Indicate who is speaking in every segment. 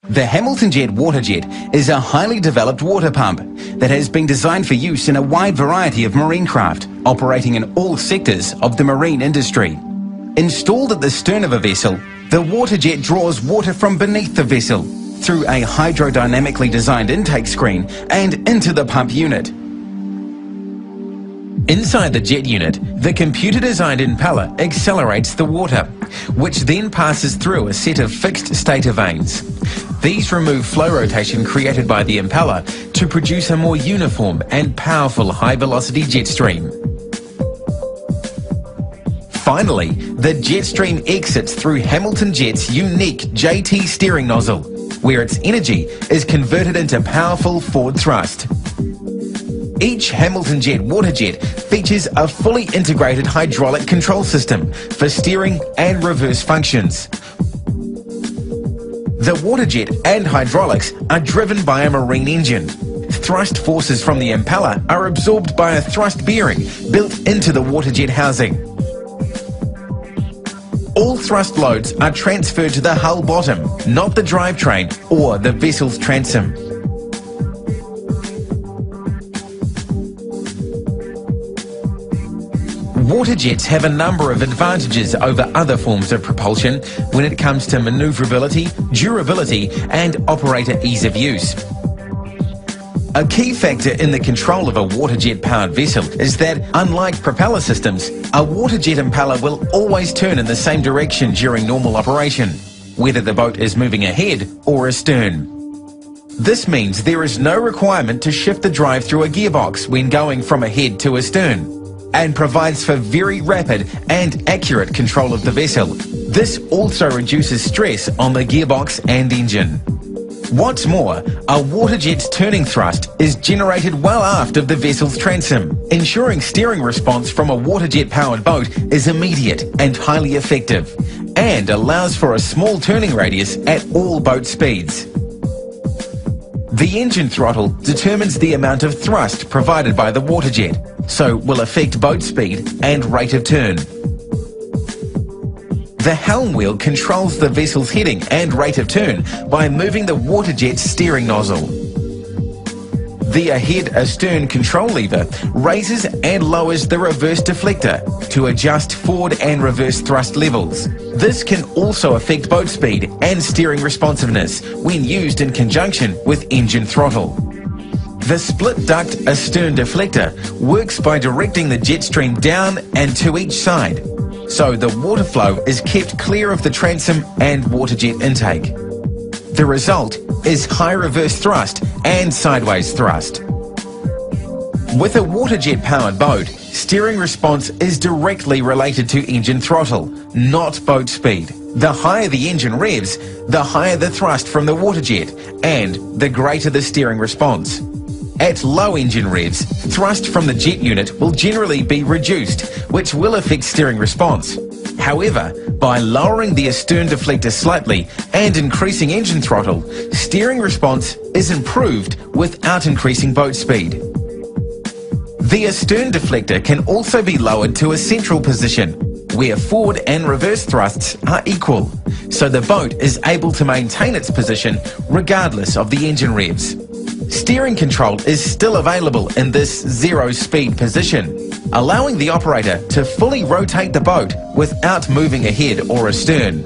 Speaker 1: The Hamilton Jet Waterjet is a highly developed water pump that has been designed for use in a wide variety of marine craft, operating in all sectors of the marine industry. Installed at the stern of a vessel, the waterjet draws water from beneath the vessel through a hydrodynamically designed intake screen and into the pump unit. Inside the jet unit, the computer-designed impeller accelerates the water, which then passes through a set of fixed stator vanes. These remove flow rotation created by the impeller to produce a more uniform and powerful high-velocity jet stream. Finally, the jet stream exits through Hamilton Jet's unique JT steering nozzle, where its energy is converted into powerful forward thrust. Each Hamilton Jet Waterjet features a fully integrated hydraulic control system for steering and reverse functions. The waterjet and hydraulics are driven by a marine engine. Thrust forces from the impeller are absorbed by a thrust bearing built into the waterjet housing. All thrust loads are transferred to the hull bottom, not the drivetrain or the vessel's transom. Waterjets have a number of advantages over other forms of propulsion when it comes to manoeuvrability, durability and operator ease of use. A key factor in the control of a waterjet-powered vessel is that, unlike propeller systems, a waterjet impeller will always turn in the same direction during normal operation, whether the boat is moving ahead or astern. This means there is no requirement to shift the drive through a gearbox when going from ahead to astern, and provides for very rapid and accurate control of the vessel. This also reduces stress on the gearbox and engine. What's more, a waterjet's turning thrust is generated well aft of the vessel's transom, ensuring steering response from a waterjet-powered boat is immediate and highly effective, and allows for a small turning radius at all boat speeds. The engine throttle determines the amount of thrust provided by the waterjet, so will affect boat speed and rate of turn. The helm wheel controls the vessel's heading and rate of turn by moving the waterjet's steering nozzle. The ahead-astern control lever raises and lowers the reverse deflector to adjust forward and reverse thrust levels. This can also affect boat speed and steering responsiveness when used in conjunction with engine throttle. The split duct astern deflector works by directing the jet stream down and to each side, so the water flow is kept clear of the transom and waterjet intake. The result is high reverse thrust and sideways thrust. With a waterjet-powered boat, steering response is directly related to engine throttle, not boat speed. The higher the engine revs, the higher the thrust from the waterjet, and the greater the steering response. At low engine revs, thrust from the jet unit will generally be reduced, which will affect steering response. However, by lowering the astern deflector slightly and increasing engine throttle, steering response is improved without increasing boat speed. The astern deflector can also be lowered to a central position, where forward and reverse thrusts are equal, so the boat is able to maintain its position regardless of the engine revs. Steering control is still available in this zero-speed position, allowing the operator to fully rotate the boat without moving ahead or astern.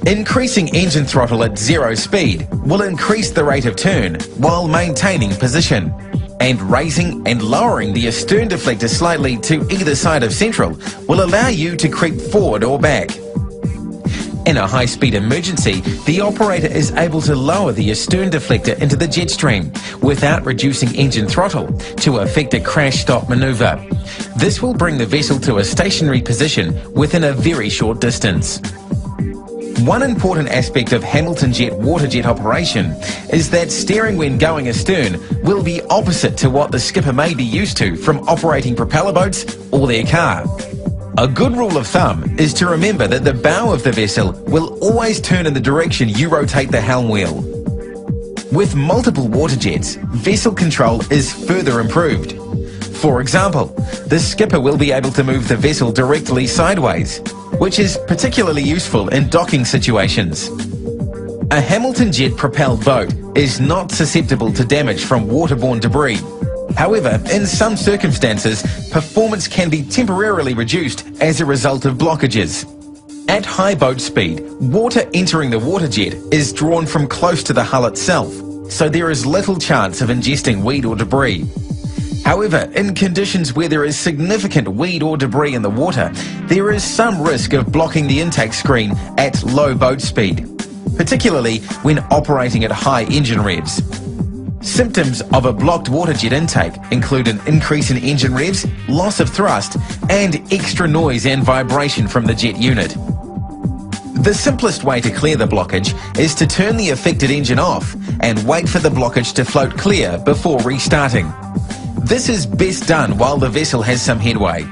Speaker 1: Increasing engine throttle at zero speed will increase the rate of turn while maintaining position, and raising and lowering the astern deflector slightly to either side of central will allow you to creep forward or back. In a high-speed emergency, the operator is able to lower the astern deflector into the jet stream without reducing engine throttle to effect a crash-stop maneuver. This will bring the vessel to a stationary position within a very short distance. One important aspect of Hamilton Jet waterjet operation is that steering when going astern will be opposite to what the skipper may be used to from operating propeller boats or their car. A good rule of thumb is to remember that the bow of the vessel will always turn in the direction you rotate the helm wheel. With multiple waterjets, vessel control is further improved. For example, the skipper will be able to move the vessel directly sideways, which is particularly useful in docking situations. A Hamilton jet-propelled boat is not susceptible to damage from waterborne debris. However, in some circumstances, performance can be temporarily reduced as a result of blockages. At high boat speed, water entering the water jet is drawn from close to the hull itself, so there is little chance of ingesting weed or debris. However, in conditions where there is significant weed or debris in the water, there is some risk of blocking the intake screen at low boat speed, particularly when operating at high engine revs. Symptoms of a blocked water jet intake include an increase in engine revs, loss of thrust, and extra noise and vibration from the jet unit. The simplest way to clear the blockage is to turn the affected engine off and wait for the blockage to float clear before restarting. This is best done while the vessel has some headway.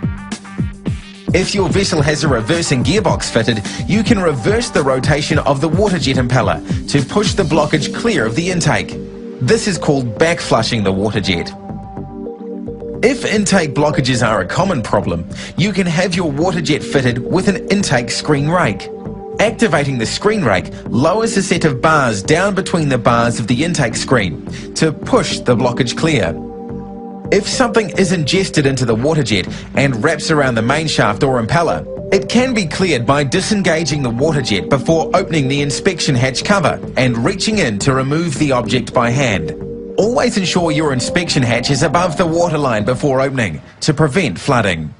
Speaker 1: If your vessel has a reversing gearbox fitted, you can reverse the rotation of the water jet impeller to push the blockage clear of the intake. This is called back flushing the water jet. If intake blockages are a common problem, you can have your water jet fitted with an intake screen rake. Activating the screen rake lowers a set of bars down between the bars of the intake screen to push the blockage clear. If something is ingested into the water jet and wraps around the main shaft or impeller, it can be cleared by disengaging the water jet before opening the inspection hatch cover and reaching in to remove the object by hand. Always ensure your inspection hatch is above the waterline before opening to prevent flooding.